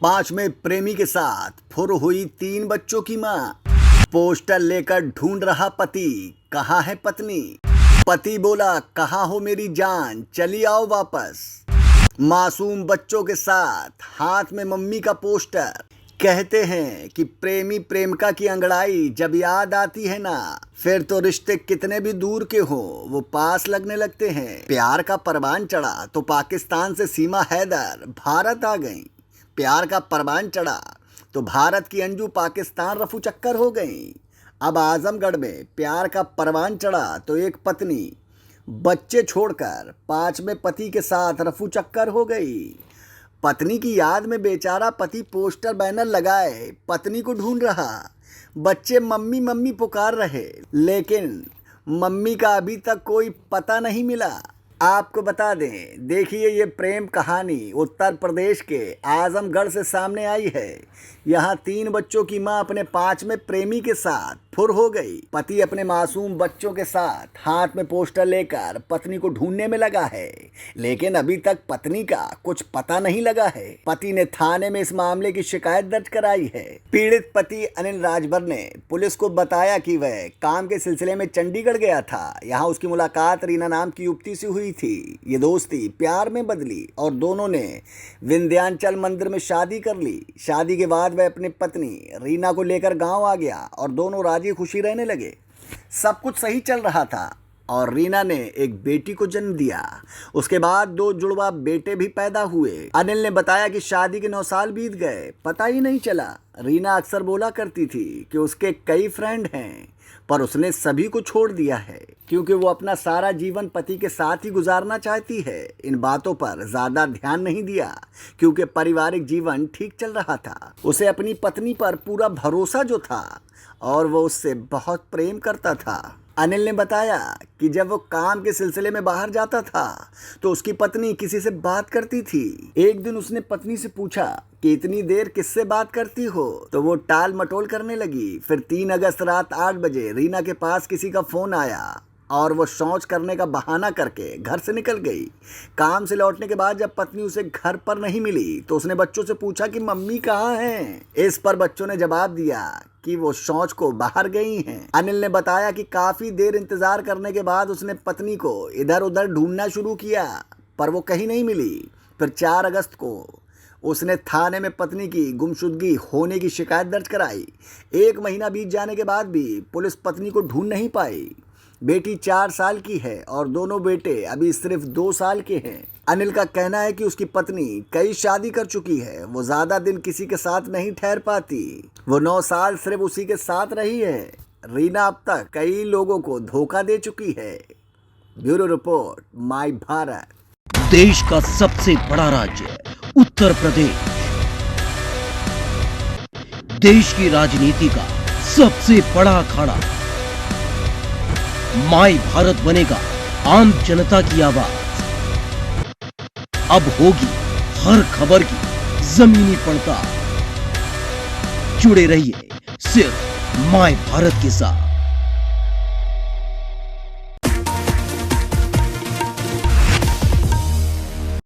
5वें प्रेमी के साथ फुर हुई 3 बच्चों की मां। पोस्टर लेकर ढूंढ रहा पति, कहाँ है पत्नी। पति बोला, कहाँ हो मेरी जान, चली आओ वापस। मासूम बच्चों के साथ हाथ में मम्मी का पोस्टर। कहते हैं कि प्रेमी प्रेमिका की अंगड़ाई जब याद आती है ना, फिर तो रिश्ते कितने भी दूर के हो वो पास लगने लगते हैं। प्यार का परवान चढ़ा तो पाकिस्तान से सीमा हैदर भारत आ गई। प्यार का परवान चढ़ा तो भारत की अंजू पाकिस्तान रफू चक्कर हो गई। अब आजमगढ़ में प्यार का परवान चढ़ा तो एक पत्नी बच्चे छोड़कर 5वें पति के साथ रफू चक्कर हो गई। पत्नी की याद में बेचारा पति पोस्टर बैनर लगाए पत्नी को ढूंढ रहा। बच्चे मम्मी मम्मी पुकार रहे, लेकिन मम्मी का अभी तक कोई पता नहीं मिला। आपको बता दें, देखिए ये प्रेम कहानी उत्तर प्रदेश के आजमगढ़ से सामने आई है। यहाँ 3 बच्चों की मां अपने 5वें प्रेमी के साथ फुर हो गई। पति अपने मासूम बच्चों के साथ हाथ में पोस्टर लेकर पत्नी को ढूंढने में लगा है, लेकिन अभी तक पत्नी का कुछ पता नहीं लगा है। पति ने थाने में इस मामले की शिकायत दर्ज कराई है। पीड़ित पति अनिल राजभर ने पुलिस को बताया कि वह काम के सिलसिले में चंडीगढ़ गया था। यहाँ उसकी मुलाकात रीना नाम की युवती से हुई थी। ये दोस्ती प्यार में बदली और दोनों ने विंध्याचल मंदिर में शादी कर ली। शादी के बाद वह अपनी पत्नी रीना को लेकर गांव आ गया और दोनों राजी खुशी रहने लगे। सब कुछ सही चल रहा था और रीना ने एक बेटी को जन्म दिया। उसके बाद 2 जुड़वा बेटे भी पैदा हुए। अनिल ने बताया कि शादी के 9 साल बीत गए, पता ही नहीं चला। रीना अक्सर बोला करती थी कि उसके कई फ्रेंड हैं, पर उसने सभी को छोड़ दिया है क्योंकि वो अपना सारा जीवन पति के साथ ही गुजारना चाहती है। इन बातों पर ज़्यादा ध्यान नहीं दिया क्योंकि पारिवारिक जीवन ठीक चल रहा था। उसे अपनी पत्नी पर पूरा भरोसा जो था और वो उससे बहुत प्रेम करता था। अनिल ने बताया कि जब वो काम के सिलसिले में बाहर जाता था तो उसकी पत्नी किसी से बात करती थी। एक दिन उसने पत्नी से पूछा कि इतनी देर किससे बात करती हो, तो वो टाल मटोल करने लगी। फिर 3 अगस्त रात 8 बजे रीना के पास किसी का फ़ोन आया और वो शौच करने का बहाना करके घर से निकल गई। काम से लौटने के बाद जब पत्नी उसे घर पर नहीं मिली तो उसने बच्चों से पूछा कि मम्मी कहाँ हैं। इस पर बच्चों ने जवाब दिया कि वो शौच को बाहर गई हैं। अनिल ने बताया कि काफ़ी देर इंतज़ार करने के बाद उसने पत्नी को इधर उधर ढूंढना शुरू किया, पर वो कहीं नहीं मिली। फिर 4 अगस्त को उसने थाने में पत्नी की गुमशुदगी होने की शिकायत दर्ज कराई। 1 महीना बीत जाने के बाद भी पुलिस पत्नी को ढूंढ नहीं पाई। बेटी 4 साल की है और दोनों बेटे अभी सिर्फ 2 साल के हैं। अनिल का कहना है कि उसकी पत्नी कई शादी कर चुकी है। वो ज़्यादा दिन किसी के साथ नहीं ठहर पाती। वो 9 साल सिर्फ उसी के साथ रही है। रीना अब तक कई लोगों को धोखा दे चुकी है। Bureau report, my Bharat. देश का सबसे बड़ा राज्य उत्तर प्रदेश, देश की राजनीति का सबसे बड़ा अखाड़ा। माय भारत बनेगा आम जनता की आवाज। अब होगी हर खबर की जमीनी पड़ताल। जुड़े रहिए सिर्फ माय भारत के साथ।